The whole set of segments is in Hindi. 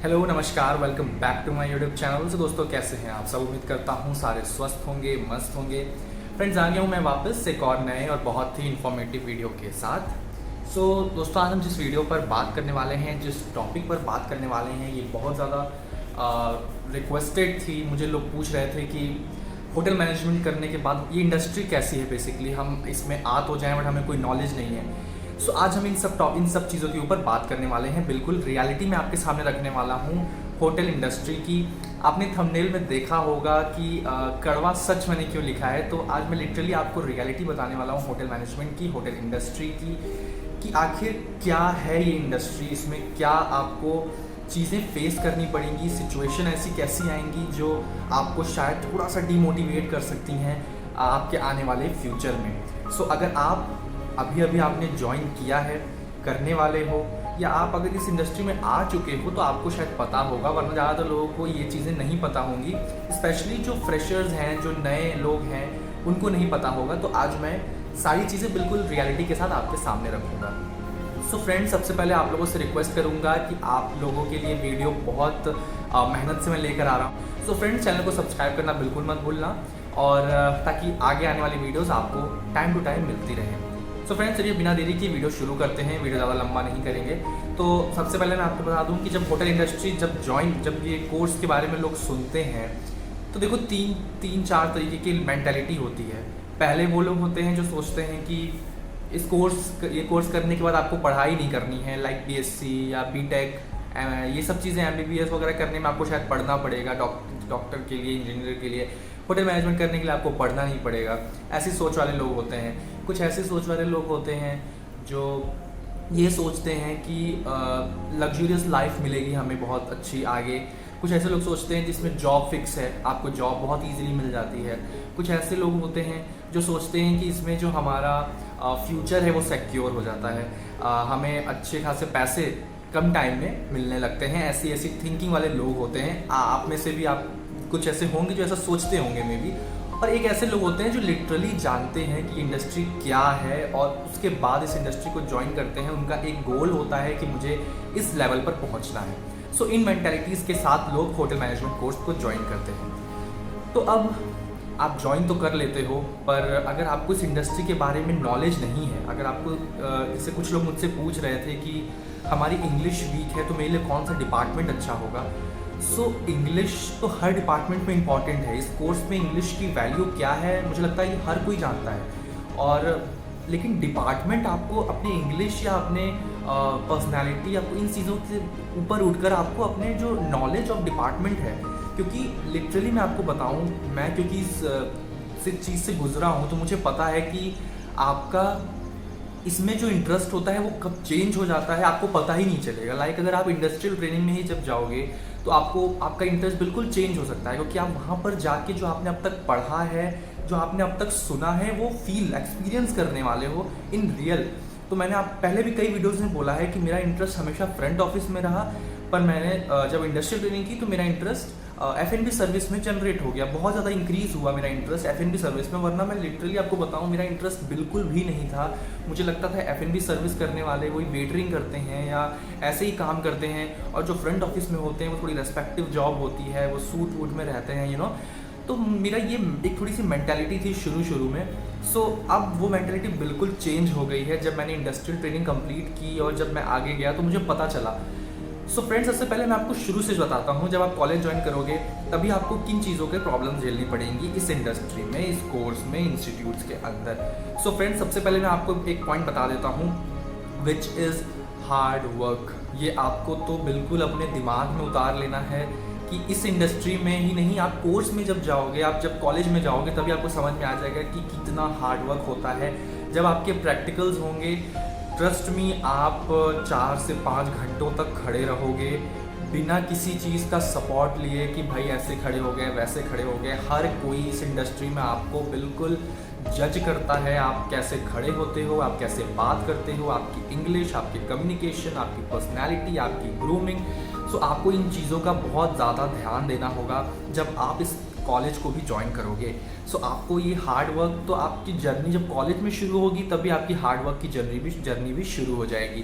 हेलो नमस्कार, welcome back to my YouTube channel. तो दोस्तों कैसे हैं आप सब? उम्मीद करता हूँ सारे स्वस्थ होंगे, मस्त होंगे। फ्रेंड्स, आ गया हूँ मैं वापस एक और नए और बहुत ही इन्फॉर्मेटिव वीडियो के साथ। दोस्तों आज हम जिस वीडियो पर बात करने वाले हैं, जिस टॉपिक पर बात करने वाले हैं, ये बहुत ज़्यादा रिक्वेस्टेड थी। मुझे लोग पूछ रहे थे कि होटल मैनेजमेंट करने के बाद ये इंडस्ट्री कैसी है। बेसिकली हम इसमें आ तो जाएँ बट हमें कोई नॉलेज नहीं है। आज हम इन सब चीज़ों के ऊपर बात करने वाले हैं। बिल्कुल रियलिटी में आपके सामने रखने वाला हूँ होटल इंडस्ट्री की। आपने थंबनेल में देखा होगा कि कड़वा सच मैंने क्यों लिखा है। तो आज मैं लिटरली आपको रियलिटी बताने वाला हूँ होटल मैनेजमेंट की, होटल इंडस्ट्री की, कि आखिर क्या है ये इंडस्ट्री, इसमें क्या आपको चीज़ें फेस करनी पड़ेंगी, सिचुएशन ऐसी कैसी आएंगी जो आपको शायद थोड़ा सा डिमोटिवेट कर सकती हैं आपके आने वाले फ्यूचर में। अगर आप अभी आपने ज्वाइन किया है, करने वाले हो, या आप अगर इस इंडस्ट्री में आ चुके हो तो आपको शायद पता होगा, वरना ज़्यादातर लोगों को ये चीज़ें नहीं पता होंगी। स्पेशली जो फ्रेशर्स हैं, जो नए लोग हैं, उनको नहीं पता होगा। तो आज मैं सारी चीज़ें बिल्कुल रियलिटी के साथ आपके सामने रखूँगा। फ्रेंड्स, सबसे पहले आप लोगों से रिक्वेस्ट करूँगा कि आप लोगों के लिए वीडियो बहुत मेहनत से मैं लेकर आ रहा हूँ। फ्रेंड्स, चैनल को सब्सक्राइब करना बिल्कुल मत भूलना, और ताकि आगे आने वाली वीडियोज़ आपको टाइम टू टाइम मिलती रहे। फ्रेंड्स, चलिए बिना देरी के वीडियो शुरू करते हैं। वीडियो ज़्यादा लंबा नहीं करेंगे। तो सबसे पहले मैं आपको बता दूं कि जब होटल इंडस्ट्री जब ये कोर्स के बारे में लोग सुनते हैं तो देखो तीन चार तरीके की मेंटालिटी होती है। पहले वो लोग होते हैं जो सोचते हैं कि ये कोर्स करने के बाद आपको पढ़ाई नहीं करनी है, लाइक बीएससी या बीटेक, ये सब चीज़ें एमबीबीएस वगैरह करने में आपको शायद पढ़ना पड़ेगा, डॉक्टर के लिए, इंजीनियर के लिए। होटल मैनेजमेंट करने के लिए आपको पढ़ना नहीं पड़ेगा। ऐसी सोच वाले लोग होते हैं। कुछ ऐसे सोच वाले लोग होते हैं जो ये सोचते हैं कि लग्जूरियस लाइफ मिलेगी हमें बहुत अच्छी आगे। कुछ ऐसे लोग सोचते हैं जिसमें जॉब फिक्स है, आपको जॉब बहुत इजीली मिल जाती है। कुछ ऐसे लोग होते हैं जो सोचते हैं कि इसमें जो हमारा फ्यूचर है वो सिक्योर हो जाता है, हमें अच्छे खासे पैसे कम टाइम में मिलने लगते हैं। ऐसी थिंकिंग वाले लोग होते हैं। आप में से भी आप कुछ ऐसे होंगे जो ऐसा सोचते होंगे मे बी। और एक ऐसे लोग होते हैं जो लिटरली जानते हैं कि इंडस्ट्री क्या है और उसके बाद इस इंडस्ट्री को ज्वाइन करते हैं। उनका एक गोल होता है कि मुझे इस लेवल पर पहुंचना है। इन मेंटालिटीज़ के साथ लोग होटल मैनेजमेंट कोर्स को ज्वाइन करते हैं। तो अब आप ज्वाइन तो कर लेते हो, पर अगर आपको इस इंडस्ट्री के बारे में नॉलेज नहीं है, अगर आपको जैसे कुछ लोग मुझसे पूछ रहे थे कि हमारी इंग्लिश वीक है तो मेरे लिए कौन सा डिपार्टमेंट अच्छा होगा। इंग्लिश तो हर डिपार्टमेंट में इम्पॉर्टेंट है। इस कोर्स में इंग्लिश की वैल्यू क्या है मुझे लगता है ये हर कोई जानता है। और लेकिन डिपार्टमेंट आपको अपनी इंग्लिश या अपने पर्सनालिटी, आपको इन चीज़ों से ऊपर उठकर आपको अपने जो नॉलेज ऑफ डिपार्टमेंट है, क्योंकि लिटरली मैं आपको बताऊं, मैं क्योंकि इस चीज़ से गुजरा हूं तो मुझे पता है कि आपका इसमें जो इंटरेस्ट होता है वो कब चेंज हो जाता है आपको पता ही नहीं चलेगा। लाइक अगर आप इंडस्ट्रियल ट्रेनिंग में ही जब जाओगे तो आपका इंटरेस्ट बिल्कुल चेंज हो सकता है, क्योंकि आप वहाँ पर जाके जो आपने अब तक पढ़ा है, जो आपने अब तक सुना है, वो एक्सपीरियंस करने वाले हो इन रियल। तो मैंने आप पहले भी कई वीडियोज़ में बोला है कि मेरा इंटरेस्ट हमेशा फ्रंट ऑफिस में रहा, पर मैंने जब इंडस्ट्रियल ट्रेनिंग की तो मेरा इंटरेस्ट F&B सर्विस में जनरेट हो गया। बहुत ज़्यादा इंक्रीज़ हुआ मेरा इंटरेस्ट F&B सर्विस में, वरना मैं लिटरली आपको बताऊं मेरा इंटरेस्ट बिल्कुल भी नहीं था। मुझे लगता था F&B सर्विस करने वाले वही वेटरिंग करते हैं या ऐसे ही काम करते हैं, और जो फ्रंट ऑफिस में होते हैं वो थोड़ी रेस्पेक्टिव जॉब होती है, वो सूट वूट में रहते हैं, तो मेरा ये एक थोड़ी सी मेंटालिटी थी शुरू में। अब वो मेंटालिटी बिल्कुल चेंज हो गई है जब मैंने इंडस्ट्रियल ट्रेनिंग कंप्लीट की और जब मैं आगे गया तो मुझे पता चला। फ्रेंड्स, सबसे पहले मैं आपको शुरू से बताता हूँ, जब आप कॉलेज ज्वाइन करोगे तभी आपको किन चीज़ों के प्रॉब्लम झेलनी पड़ेंगी इस इंडस्ट्री में, इस कोर्स में, इंस्टीट्यूट्स के अंदर। फ्रेंड्स, सबसे पहले मैं आपको एक पॉइंट बता देता हूँ, विच इज़ हार्ड वर्क। ये आपको तो बिल्कुल अपने दिमाग में उतार लेना है कि इस इंडस्ट्री में ही नहीं, आप कोर्स में जब जाओगे, आप जब कॉलेज में जाओगे तभी आपको समझ में आ जाएगा कि कितना हार्ड वर्क होता है। जब आपके प्रैक्टिकल्स होंगे, ट्रस्ट मी, आप 4 से 5 घंटों तक खड़े रहोगे बिना किसी चीज़ का सपोर्ट लिए कि भाई ऐसे खड़े हो गए, वैसे खड़े हो गए। हर कोई इस इंडस्ट्री में आपको बिल्कुल जज करता है, आप कैसे खड़े होते हो, आप कैसे बात करते हो, आपकी इंग्लिश, आपकी कम्युनिकेशन, आपकी पर्सनैलिटी, आपकी ग्रूमिंग। आपको इन चीज़ों का बहुत ज़्यादा ध्यान देना होगा जब आप इस कॉलेज को भी ज्वाइन करोगे। आपको ये हार्ड वर्क, तो आपकी जर्नी जब कॉलेज में शुरू होगी तभी आपकी हार्ड वर्क की जर्नी भी शुरू हो जाएगी।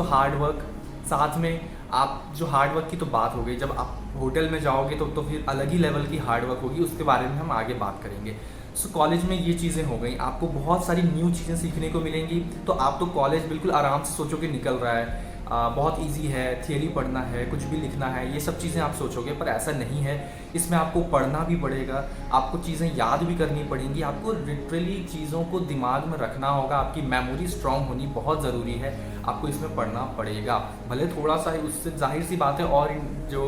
हार्ड वर्क, साथ में आप जो हार्ड वर्क की तो बात हो गई, जब आप होटल में जाओगे तो फिर अलग ही लेवल की हार्ड वर्क होगी, उसके बारे में हम आगे बात करेंगे। सो कॉलेज में ये चीज़ें हो गई, आपको बहुत सारी न्यू चीज़ें सीखने को मिलेंगी। तो आप तो कॉलेज बिल्कुल आराम से सोचो कि निकल रहा है, बहुत इजी है, थियरी पढ़ना है, कुछ भी लिखना है, ये सब चीज़ें आप सोचोगे, पर ऐसा नहीं है। इसमें आपको पढ़ना भी पड़ेगा, आपको चीज़ें याद भी करनी पड़ेंगी, आपको लिटरली चीज़ों को दिमाग में रखना होगा, आपकी मेमोरी स्ट्रांग होनी बहुत ज़रूरी है, आपको इसमें पढ़ना पड़ेगा। भले थोड़ा सा है, उससे जाहिर सी बात है, और जो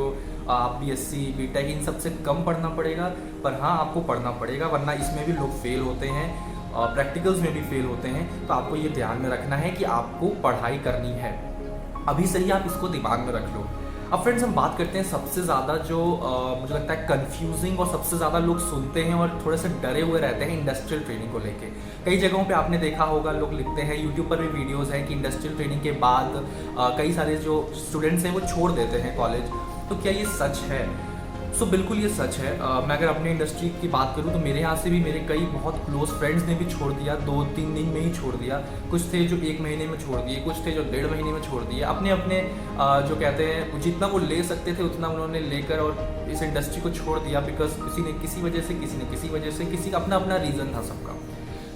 आप BSc BTech इन सबसे कम पढ़ना पड़ेगा, पर हाँ आपको पढ़ना पड़ेगा, वरना इसमें भी लोग फेल होते हैं, प्रैक्टिकल्स में भी फेल होते हैं। तो आपको ये ध्यान में रखना है कि आपको पढ़ाई करनी है, अभी से ही आप इसको दिमाग में रख लो। अब फ्रेंड्स हम बात करते हैं सबसे ज़्यादा जो मुझे लगता है कंफ्यूजिंग और सबसे ज़्यादा लोग सुनते हैं और थोड़े से डरे हुए रहते हैं इंडस्ट्रियल ट्रेनिंग को लेके। कई जगहों पे आपने देखा होगा, लोग लिखते हैं, यूट्यूब पर भी वीडियोस हैं कि इंडस्ट्रियल ट्रेनिंग के बाद कई सारे जो स्टूडेंट्स हैं वो छोड़ देते हैं कॉलेज। तो क्या ये सच है? सो बिल्कुल ये सच है। मैं अगर अपने इंडस्ट्री की बात करूँ तो मेरे यहाँ से भी मेरे कई बहुत क्लोज फ्रेंड्स ने भी छोड़ दिया, 2-3 दिन में ही छोड़ दिया। कुछ थे जो 1 महीने में छोड़ दिए, कुछ थे जो 1.5 महीने में छोड़ दिए। अपने अपने जो कहते हैं जितना वो ले सकते थे उतना उन्होंने लेकर और इस इंडस्ट्री को छोड़ दिया, बिकॉज किसी ने किसी वजह से, किसी ने किसी वजह से, किसी का अपना अपना रीज़न था सबका।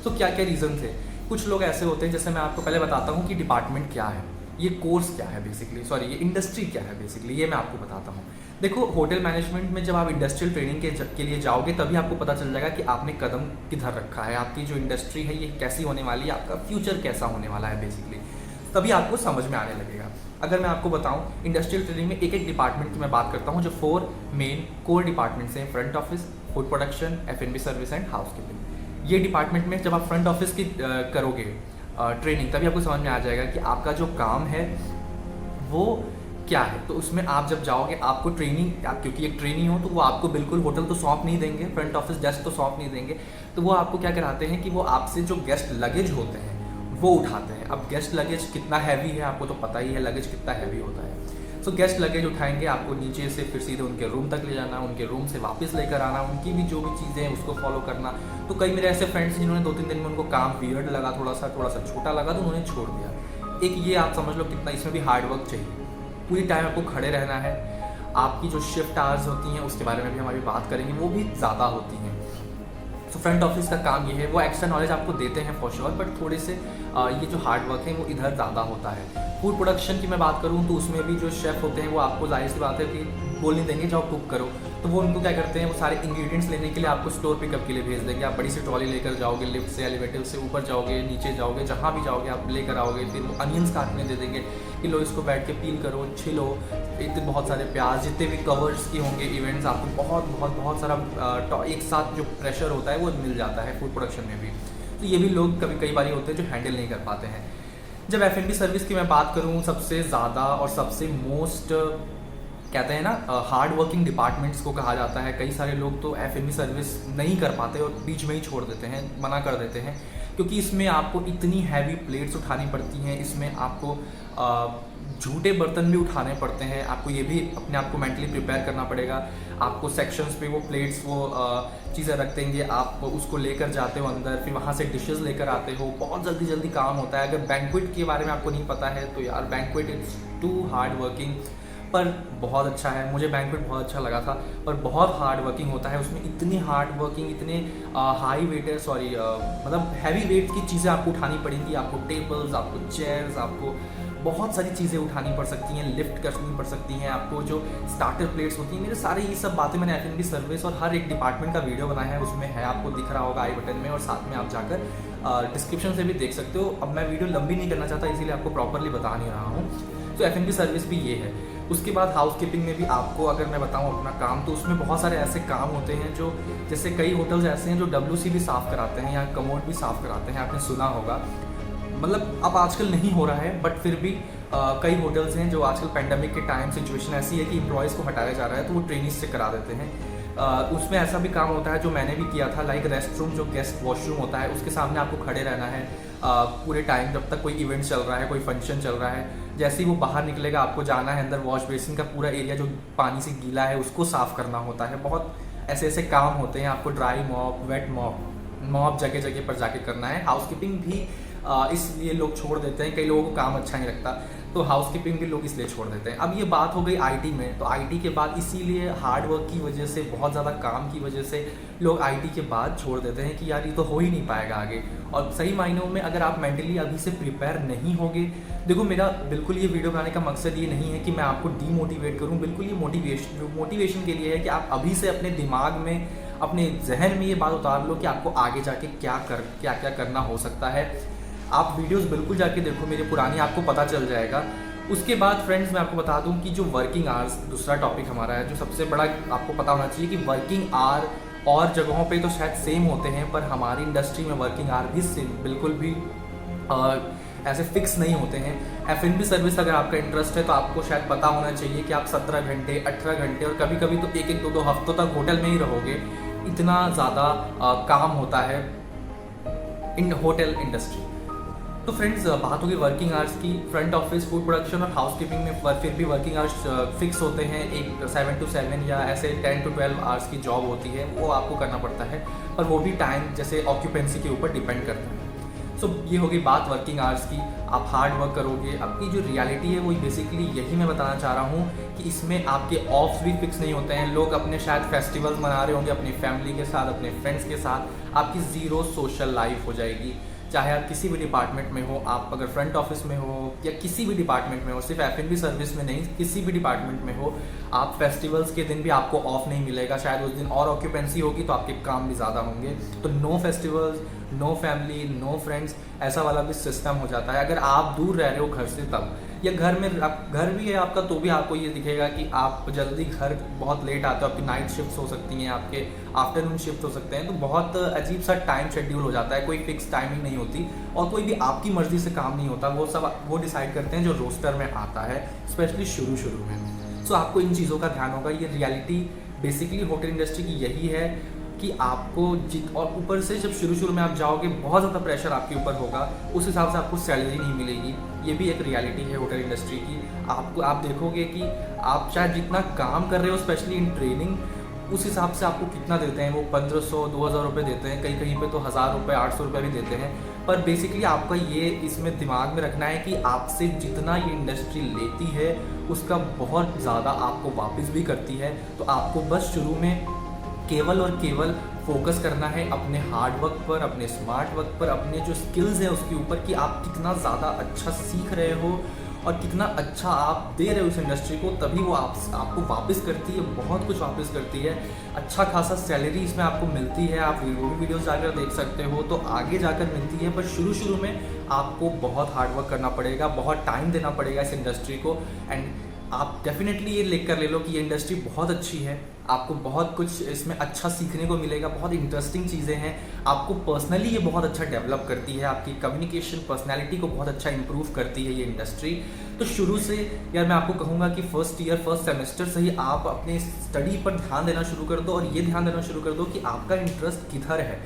तो क्या क्या रीज़न थे? कुछ लोग ऐसे होते हैं, जैसे मैं आपको पहले बताता हूँ कि डिपार्टमेंट क्या है, ये कोर्स क्या है बेसिकली, सॉरी ये इंडस्ट्री क्या है बेसिकली, ये मैं आपको बताता हूँ। देखो, होटल मैनेजमेंट में जब आप इंडस्ट्रियल ट्रेनिंग के लिए जाओगे तभी आपको पता चल जाएगा कि आपने कदम किधर रखा है, आपकी जो इंडस्ट्री है ये कैसी होने वाली है, आपका फ्यूचर कैसा होने वाला है बेसिकली, तभी आपको समझ में आने लगेगा। अगर मैं आपको बताऊं, इंडस्ट्रियल ट्रेनिंग में एक एक डिपार्टमेंट की मैं बात करता हूं, जो 4 मेन कोर डिपार्टमेंट्स हैं, front office, food production, F&B service and housekeeping. ये डिपार्टमेंट में जब आप फ्रंट ऑफिस की करोगे ट्रेनिंग, तभी आपको समझ में आ जाएगा कि आपका जो काम है वो क्या है। तो उसमें आप जब जाओगे, आपको ट्रेनिंग, आप क्योंकि एक ट्रेनी हो तो वो आपको बिल्कुल होटल तो सौंप नहीं देंगे, फ्रंट ऑफिस डेस्क तो सौंप नहीं देंगे। तो वो आपको क्या कराते हैं कि वो आपसे जो गेस्ट लगेज होते हैं वो उठाते हैं। अब गेस्ट लगेज कितना हैवी है आपको तो पता ही है, लगेज कितना हैवी होता है। सो गेस्ट लगेज उठाएंगे, आपको नीचे से फिर सीधे उनके रूम तक ले जाना, उनके रूम से वापस लेकर आना, उनकी भी जो भी चीज़ें हैं उसको फॉलो करना। तो कई मेरे ऐसे फ्रेंड्स हैं जिन्होंने 2-3 दिन में उनको काम वियर्ड लगा, थोड़ा सा छोटा लगा, तो उन्होंने छोड़ दिया। एक ये आप समझ लो कितना इसमें भी हार्ड वर्क चाहिए, पूरी टाइम आपको खड़े रहना है, आपकी जो शिफ्ट आवर्स होती हैं उसके बारे में भी हमारी बात करेंगे, वो भी ज़्यादा होती हैं। तो फ्रंट ऑफिस का काम ये है, वो एक्स्ट्रा नॉलेज आपको देते हैं फॉर श्योर, बट थोड़े से ये जो हार्ड वर्क है वो इधर ज़्यादा होता है। फूड प्रोडक्शन की मैं बात करूँ तो उसमें भी जो शेफ़ होते हैं वो आपको जाहिर सी बात है कि बोल नहीं देंगे जाओ कुक करो, तो वो उनको क्या करते हैं, वो सारे इंग्रेडिएंट्स लेने के लिए आपको स्टोर पिकअप के लिए भेज देंगे। आप बड़ी सी ट्रॉली लेकर जाओगे, लिफ्ट से, एलिवेटर से ऊपर जाओगे, नीचे जाओगे, जहाँ भी जाओगे आप लेकर आओगे। फिर वो अनियंस काटने दे देंगे कि लो इसको बैठ के पील करो, छिलो, इतने बहुत सारे प्याज, जितने भी कवर्स के होंगे इवेंट्स, आपको बहुत सारा एक साथ जो प्रेशर होता है वो मिल जाता है फूड प्रोडक्शन में भी। तो ये भी लोग कई बार होते हैं जो हैंडल नहीं कर पाते हैं। जब F&B सर्विस की मैं बात करूँ, सबसे ज़्यादा और सबसे मोस्ट कहते हैं ना हार्ड वर्किंग डिपार्टमेंट्स को कहा जाता है। कई सारे लोग तो F&B सर्विस नहीं कर पाते और बीच में ही छोड़ देते हैं, मना कर देते हैं, क्योंकि इसमें आपको इतनी हैवी प्लेट्स उठानी पड़ती हैं, इसमें आपको झूठे बर्तन भी उठाने पड़ते हैं, आपको ये भी अपने आप को मेंटली प्रिपेयर करना पड़ेगा। आपको सेक्शंस पे वो प्लेट्स, वो चीज़ें रख देंगे, आप उसको लेकर जाते हो अंदर, फिर वहाँ से डिशेस लेकर आते हो, बहुत जल्दी काम होता है। अगर बैंक्वेट के बारे में आपको नहीं पता है तो यार banquet it's too hard working, पर बहुत अच्छा है। मुझे बैंक्वेट बहुत अच्छा लगा था, पर बहुत हार्ड वर्किंग होता है उसमें, इतनी हार्ड वर्किंग, इतने हाई वेट है, सॉरी मतलब हैवी वेट की चीज़ें आपको उठानी पड़ेंगी। आपको टेबल्स, आपको चेयर्स, आपको बहुत सारी चीज़ें उठानी पड़ सकती हैं, लिफ्ट करनी पड़ सकती हैं, आपको जो स्टार्टर प्लेट्स होती हैं। मेरे सारे ये सब बातें मैंने F&B सर्विस और हर एक डिपार्टमेंट का वीडियो बनाया है, उसमें है, आपको दिख रहा होगा आई बटन में, और साथ में आप जाकर डिस्क्रिप्शन से भी देख सकते हो। अब मैं वीडियो लंबी नहीं करना चाहता, इसीलिए आपको प्रॉपरली बता नहीं रहा हूँ। तो F&B सर्विस भी ये है। उसके बाद हाउसकीपिंग में भी आपको अगर मैं बताऊँ अपना काम, तो उसमें बहुत सारे ऐसे काम होते हैं जो, जैसे कई होटल्स ऐसे हैं जो WC भी साफ़ कराते हैं या कमोड भी साफ़ कराते हैं, आपने सुना होगा। मतलब अब आजकल नहीं हो रहा है, बट फिर भी कई होटल्स हैं जो आजकल पेंडेमिक के टाइम सिचुएशन ऐसी है कि एम्प्लॉयज़ को हटाया जा रहा है, तो वो ट्रेनिंग से करा देते हैं। उसमें ऐसा भी काम होता है जो मैंने भी किया था, लाइक रेस्ट रूम, जो गेस्ट वॉशरूम होता है, उसके सामने आपको खड़े रहना है पूरे टाइम, जब तक कोई इवेंट चल रहा है, कोई फंक्शन चल रहा है। जैसे ही वो बाहर निकलेगा, आपको जाना है अंदर, वॉश बेसिन का पूरा एरिया जो पानी से गीला है उसको साफ़ करना होता है। बहुत ऐसे काम होते हैं। आपको ड्राई मॉप, वेट मॉप जगह जगह पर जाके करना है। हाउसकीपिंग भी इसलिए लोग छोड़ देते हैं, कई लोगों को काम अच्छा नहीं लगता। तो हाउसकीपिंग भी लोग इसलिए छोड़ देते हैं। अब ये बात हो गई आईटी में, तो आईटी के बाद इसीलिए हार्ड वर्क की वजह से, बहुत ज़्यादा काम की वजह से लोग आईटी के बाद छोड़ देते हैं कि यार ये तो हो ही नहीं पाएगा आगे। और सही मायनों में अगर आप मेंटली अभी से प्रिपेयर नहीं होगे, देखो मेरा बिल्कुल ये वीडियो बनाने का मकसद ये नहीं है कि मैं आपको डीमोटिवेट करूँ, बिल्कुल ये मोटिवेशन के लिए है कि आप अभी से अपने दिमाग में, अपने जहन में ये बात उतार लो कि आपको आगे जाके क्या क्या करना हो सकता है। आप वीडियोस बिल्कुल जाके देखो मेरे पुरानी, आपको पता चल जाएगा। उसके बाद फ्रेंड्स मैं आपको बता दूं कि जो वर्किंग आवर्स, दूसरा टॉपिक हमारा है जो सबसे बड़ा आपको पता होना चाहिए कि वर्किंग आवर और जगहों पे तो शायद सेम होते हैं, पर हमारी इंडस्ट्री में वर्किंग आवर भी सेम बिल्कुल भी ऐसे फिक्स नहीं होते हैं। F&B सर्विस अगर आपका इंटरेस्ट है तो आपको शायद पता होना चाहिए कि आप 17 घंटे, 18 घंटे और कभी कभी तो एक दो हफ्तों तक होटल में ही रहोगे। इतना ज़्यादा काम होता है इन होटल इंडस्ट्री। तो फ्रेंड्स बात होगी वर्किंग आवर्स की। फ्रंट ऑफिस, फूड प्रोडक्शन और हाउसकीपिंग में फिर भी वर्किंग आवर्स फिक्स होते हैं। एक 7 to 7 या ऐसे 10 to 12 आवर्स की जॉब होती है, वो आपको करना पड़ता है, और वो भी टाइम जैसे ऑक्यूपेंसी के ऊपर डिपेंड करता है। सो ये होगी बात वर्किंग आवर्स की। आप हार्ड वर्क करोगे, आपकी जो रियलिटी है वो बेसिकली यही मैं बताना चाह रहा हूँ कि इसमें आपके ऑफ्स भी फिक्स नहीं होते हैं। लोग अपने शायद फेस्टिवल्स मना रहे होंगे अपनी फैमिली के साथ, अपने फ्रेंड्स के साथ, आपकी ज़ीरो सोशल लाइफ हो जाएगी। चाहे आप किसी भी डिपार्टमेंट में हो, आप अगर फ्रंट ऑफिस में हो या किसी भी डिपार्टमेंट में हो, सिर्फ F&B सर्विस में नहीं, किसी भी डिपार्टमेंट में हो, आप फेस्टिवल्स के दिन भी आपको ऑफ नहीं मिलेगा। शायद उस दिन और ऑक्यूपेंसी होगी तो आपके काम भी ज़्यादा होंगे। तो no festivals, no family, no friends, ऐसा वाला भी सिस्टम हो जाता है। अगर आप दूर रह रहे हो घर से तब, या घर में घर भी है आपका तो भी आपको ये दिखेगा कि आप जल्दी घर बहुत लेट आते हो, आपकी नाइट शिफ्ट हो सकती हैं, आपके आफ्टरनून शिफ्ट हो सकते हैं। तो बहुत अजीब सा टाइम शेड्यूल हो जाता है, कोई फिक्स टाइमिंग नहीं होती और कोई भी आपकी मर्जी से काम नहीं होता। वो सब वो डिसाइड करते हैं जो रोस्टर में आता है, स्पेशली शुरू में। सो आपको इन चीज़ों का ध्यान होगा। ये रियलिटी बेसिकली होटल इंडस्ट्री की यही है कि आपको और ऊपर से जब शुरू में आप जाओगे बहुत ज़्यादा प्रेशर आपके ऊपर होगा, उस हिसाब से आपको सैलरी नहीं मिलेगी। ये भी एक रियलिटी है होटल इंडस्ट्री की। आप देखोगे कि आप चाहे जितना काम कर रहे हो, स्पेशली इन ट्रेनिंग, उस हिसाब से आपको कितना देते हैं। वो 1500-2000 रुपये देते हैं, कहीं पे तो 1000 रुपये, 800 रुपये भी देते हैं। पर बेसिकली आपका ये इसमें दिमाग में रखना है कि आपसे जितना ये इंडस्ट्री लेती है उसका बहुत ज़्यादा आपको वापस भी करती है। तो आपको बस शुरू में केवल और केवल फोकस करना है अपने हार्ड वर्क पर, अपने स्मार्ट वर्क पर, अपने जो स्किल्स हैं उसके ऊपर कि आप कितना ज़्यादा अच्छा सीख रहे हो और कितना अच्छा आप दे रहे हो इस इंडस्ट्री को। तभी वो आपको वापस करती है, बहुत कुछ वापस करती है। अच्छा खासा सैलरी इसमें आपको मिलती है, आप वो भी वीडियोस जाकर देख सकते हो, तो आगे जाकर मिलती है। पर शुरू में आपको बहुत हार्ड वर्क करना पड़ेगा, बहुत टाइम देना पड़ेगा इस इंडस्ट्री को। एंड आप डेफिनेटली ये लिख कर ले लो कि ये इंडस्ट्री बहुत अच्छी है, आपको बहुत कुछ इसमें अच्छा सीखने को मिलेगा, बहुत इंटरेस्टिंग चीज़ें हैं। आपको पर्सनली ये बहुत अच्छा डेवलप करती है, आपकी कम्युनिकेशन पर्सनैलिटी को बहुत अच्छा इंप्रूव करती है ये इंडस्ट्री। तो शुरू से यार मैं आपको कहूँगा कि फर्स्ट सेमेस्टर से ही आप अपने स्टडी पर ध्यान देना शुरू कर दो, और ये ध्यान देना शुरू कर दो कि आपका इंटरेस्ट किधर है,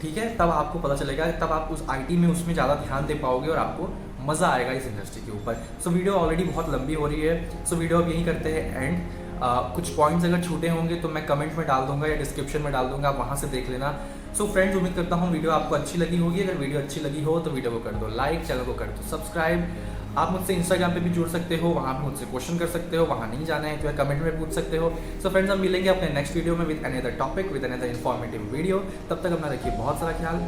ठीक है। तब आपको पता चलेगा, तब आप उस IT में उसमें ज़्यादा ध्यान दे पाओगे और आपको मज़ा आएगा इस इंडस्ट्री के ऊपर। सो वीडियो ऑलरेडी बहुत लंबी हो रही है, सो वीडियो अब यही करते हैं एंड। कुछ पॉइंट्स अगर छूटे होंगे तो मैं कमेंट में डाल दूंगा या डिस्क्रिप्शन में डाल दूंगा, आप वहाँ से देख लेना। सो फ्रेंड्स, उम्मीद करता हूँ वीडियो आपको अच्छी लगी होगी। अगर वीडियो अच्छी लगी हो तो वीडियो को कर दो लाइक, चैनल को कर दो सब्सक्राइब। आप मुझसे इंस्टाग्राम पे भी जुड़ सकते हो, वहाँ पे मुझसे क्वेश्चन कर सकते हो, वहाँ नहीं जाना है तो कमेंट में पूछ सकते हो। सो फ्रेंड्स, हम मिलेंगे अपने नेक्स्ट वीडियो में with another topic, with another informative video. तब तक अपना रखिए बहुत सारा ख्याल।